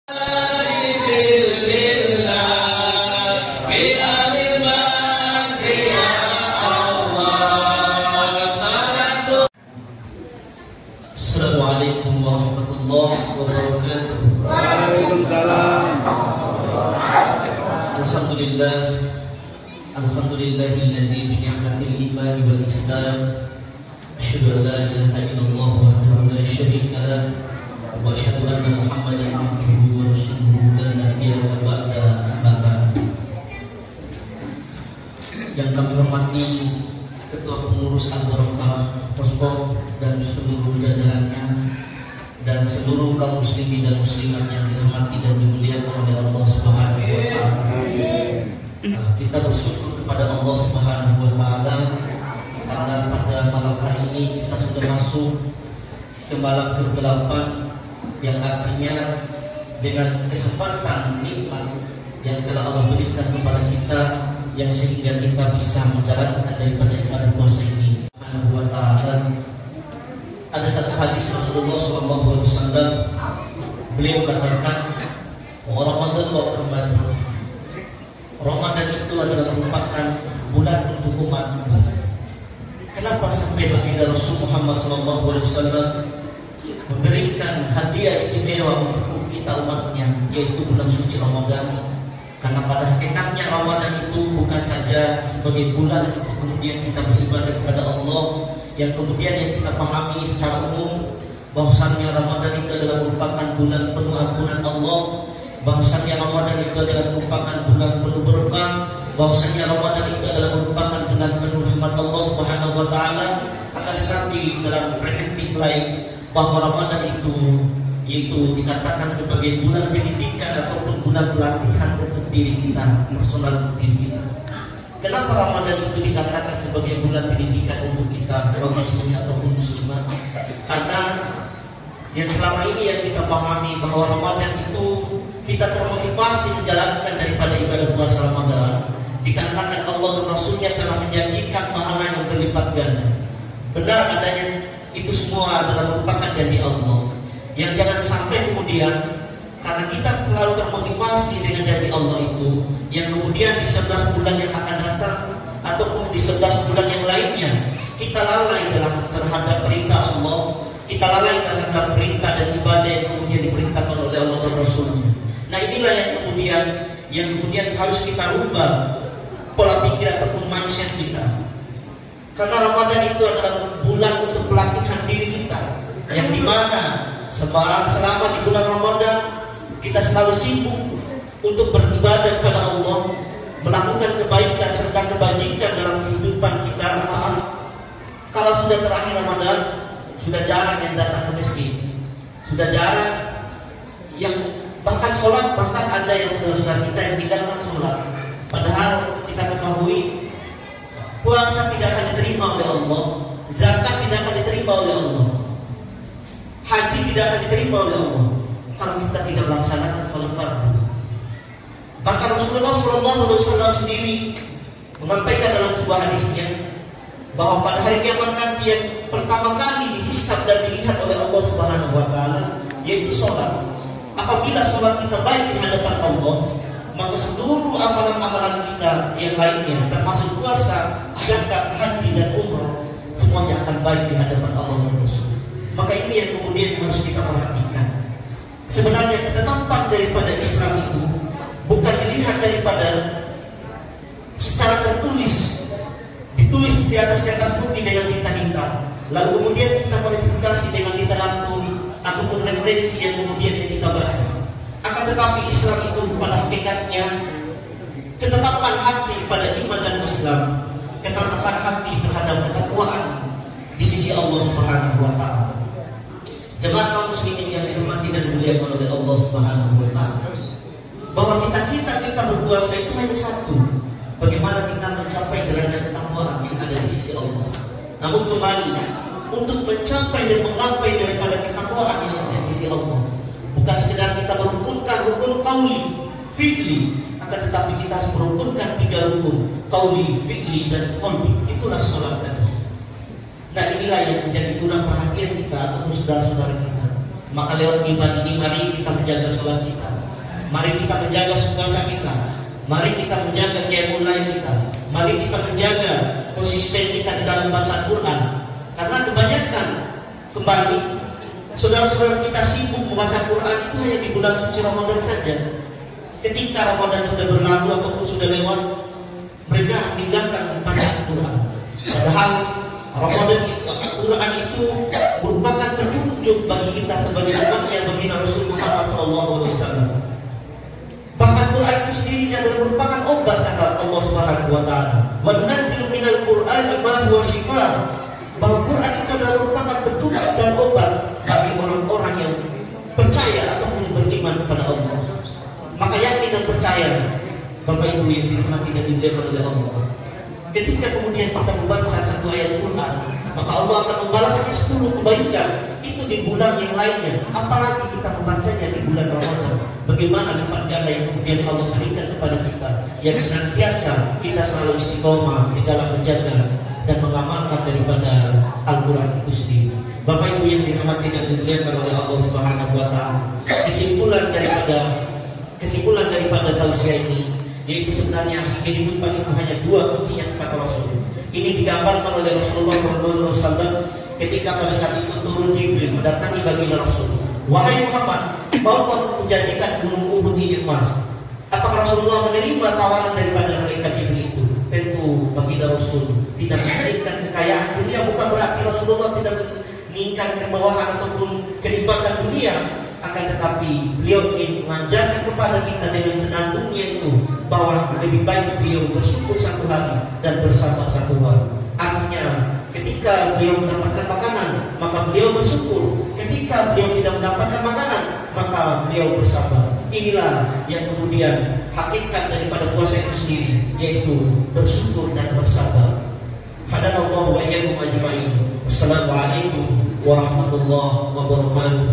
Assalamualaikum warahmatullahi wabarakatuh. Waalaikumsalam. Alhamdulillahilladzi bi ni'matil iman wal islam asyhadu an la ilaha illallah wahdahu la syarika lah wa asyhadu anna Muhammadan abduhu wa rasuluhu la nabiyya ba'da amma ba'd. Yang kami hormati Ketua Pengurus Al-Barakah Pospok dan seluruh jajarannya dan seluruh kaum muslimin dan muslimat yang dirahmati dan dimuliakan oleh Allah Subhanahu wa taala. Kita bersyukur kepada Allah Subhanahu wa taala karena pada malam hari ini kita sudah masuk ke malam ke-8 yang artinya dengan kesempatan nikmat yang telah Allah berikan kepada kita yang sehingga kita bisa menjalankan daripada ibadah puasa ini. Subhanahu wa taala. Ada satu hadis Rasulullah SAW, beliau katakan, Ramadan wa hurmati. Ramadan itu adalah merupakan bulan untuk umatku. Kenapa sampai baginda Rasul Muhammad SAW memberikan hadiah istimewa untuk kita umatnya, yaitu bulan suci Ramadan? Karena pada hakikatnya Ramadan itu bukan saja sebagai bulan kemudian kita beribadah kepada Allah, yang kemudian yang kita pahami secara umum bahwasannya Ramadan itu adalah merupakan bulan penuh ampunan Allah, bahwasannya Ramadan itu adalah merupakan bulan penuh berkah, bahwasannya Ramadan itu adalah merupakan bulan penuh rahmat Allah Subhanahu wa taala. Akan tetapi dalam preventif lain bahwa Ramadan itu yaitu dikatakan sebagai bulan pendidikan ataupun bulan pelatihan untuk diri kita, personal diri kita. Kenapa Ramadan itu dikatakan sebagai bulan pendidikan untuk kita, kaum muslimin ataupun muslimat? Karena yang selama ini yang kita pahami bahwa Ramadan itu kita termotivasi menjalankan daripada ibadah puasa Ramadan, dikarenakan Allah dan Rasulnya telah menjanjikan pahala yang berlipat ganda. Benar adanya itu semua adalah merupakan janji Allah. Yang jangan sampai kemudian karena kita selalu termotivasi dengan janji Allah itu, yang kemudian di 11 bulan yang akan datang ataupun di 11 bulan yang lainnya kita lalai terhadap perintah Allah, kita lalai terhadap perintah dan ibadah yang kemudian diperintahkan oleh Allah dan Rasulnya. Nah inilah yang kemudian harus kita rubah pola pikir ataupun mindset kita. Karena Ramadan itu adalah bulan untuk pelatihan diri kita, yang dimana selama di bulan Ramadan kita selalu sibuk untuk beribadah kepada Allah, melakukan kebaikan serta kebajikan dalam kehidupan kita. Kalau sudah terakhir Ramadan, sudah jarang yang datang ke masjid, sudah jarang yang bahkan sholat, bahkan ada yang saudara-saudara kita yang tinggalkan sholat. Padahal kita ketahui puasa tidak akan diterima oleh Allah, zakat tidak akan diterima oleh Allah, haji tidak akan diterima oleh Allah kalau kita tidak melaksanakan sholat fardu. Bahkan Rasulullah SAW sendiri menyampaikan dalam sebuah hadisnya bahwa pada hari kiamat nanti yang pertama kali dihisab dan dilihat oleh Allah Subhanahu wa taala yaitu sholat. Apabila sholat kita baik di hadapan Allah, maka seluruh amalan-amalan kita yang lainnya termasuk puasa, zakat, haji dan umrah semuanya akan baik di hadapan Allah dan Rasul. Maka ini yang kemudian harus kita perhatikan. Sebenarnya ketetapan daripada Islam itu bukan dilihat daripada secara tertulis, ditulis di atas kertas putih dengan tinta hitam, lalu kemudian kita modifikasi dengan literatur ataupun referensi yang kemudian kita baca. Akan tetapi Islam itu pada hakikatnya ketetapan hati pada iman dan Islam, ketetapan hati terhadap ketakwaan di sisi Allah Subhanahu wa taala. Jemaah kaum muslimin yang dirahmati dan dimuliakan oleh Allah Subhanahu wa taala, bahwa cita-cita kita berpuasa itu hanya satu, bagaimana kita mencapai derajat ketakwaan yang ada di sisi Allah. Namun kembali, untuk mencapai dan menggapai daripada ketakwaan yang ada di sisi Allah, bukan sekedar kita merukunkan rukun qauli, fi'li, akan tetapi kita harus merukunkan 3 rukun, qauli, fi'li dan qalbi. Itulah sholat tadi. Nah inilah yang menjadi kurang perhatian kita ataupun saudara-saudara kita. Maka lewat iman ini mari kita menjaga sholat kita. mari kita menjaga puasa kita, mari kita menjaga qiyamul lail kita, mari kita menjaga konsisten kita di dalam baca Quran. Karena kebanyakan kembali saudara-saudara kita sibuk membaca Quran itu hanya di bulan suci Ramadan saja. Ketika Ramadan sudah berlalu ataupun sudah lewat, mereka tinggalkan membaca Quran. Padahal Ramadan itu, Quran itu merupakan petunjuk bagi kita sebagai umatnya bagi Rasulullah SAW. Bahkan Quran itu sendirinya merupakan obat, kata Allah Subhanahu wa taala. Wa nunazzilu minal Qur'ani ma huwa shifaa. Bahwa Quran itu adalah merupakan petunjuk dan obat bagi orang-orang yang percaya ataupun beriman kepada Allah. Maka yakin dan percaya, Bapak Ibu yang dirahmati dan dimuliakan oleh Allah. Ketika kemudian kita membaca satu ayat Quran, maka Allah akan membalasnya 10 kebaikan. Itu di bulan yang lainnya. Apalagi kita membacanya di bulan Ramadan. Bagaimana lipat ganda yang kemudian Allah berikan kepada kita, yang senantiasa kita selalu istiqomah di dalam menjaga dan mengamalkan daripada Al-Quran itu sendiri. Bapak Ibu yang dirahmati dan dimuliakan oleh Allah Subhanahu wa taala. Kesimpulan daripada tausiah ini, yaitu sebenarnya kehidupan itu hanya 2 kunci yang kata Rasul. Ini digambarkan oleh Rasulullah SAW ketika pada saat itu turun Jibril mendatangi baginda Rasul. Wahai Muhammad, mau kau menjadikan gunung Uhud ini emas? Apakah Rasulullah menerima tawaran daripada malaikat Jibril itu? Tentu baginda Rasul tidak menginginkan kekayaan dunia. Bukan berarti Rasulullah tidak menginginkan kemewahan ataupun kenikmatan dunia. Akan tetapi beliau ingin mengajarkan kepada kita dengan senandungnya itu bahwa lebih baik beliau bersyukur 1 hari dan bersabar 1 hari. Artinya ketika beliau mendapatkan makanan, maka beliau bersyukur. Ketika beliau tidak mendapatkan makanan, maka beliau bersabar. Inilah yang kemudian hakikat daripada puasa itu sendiri, yaitu bersyukur dan bersabar. Hadanallahu wa iyyakum ajma'in. Wassalamualaikum warahmatullahi wabarakatuh.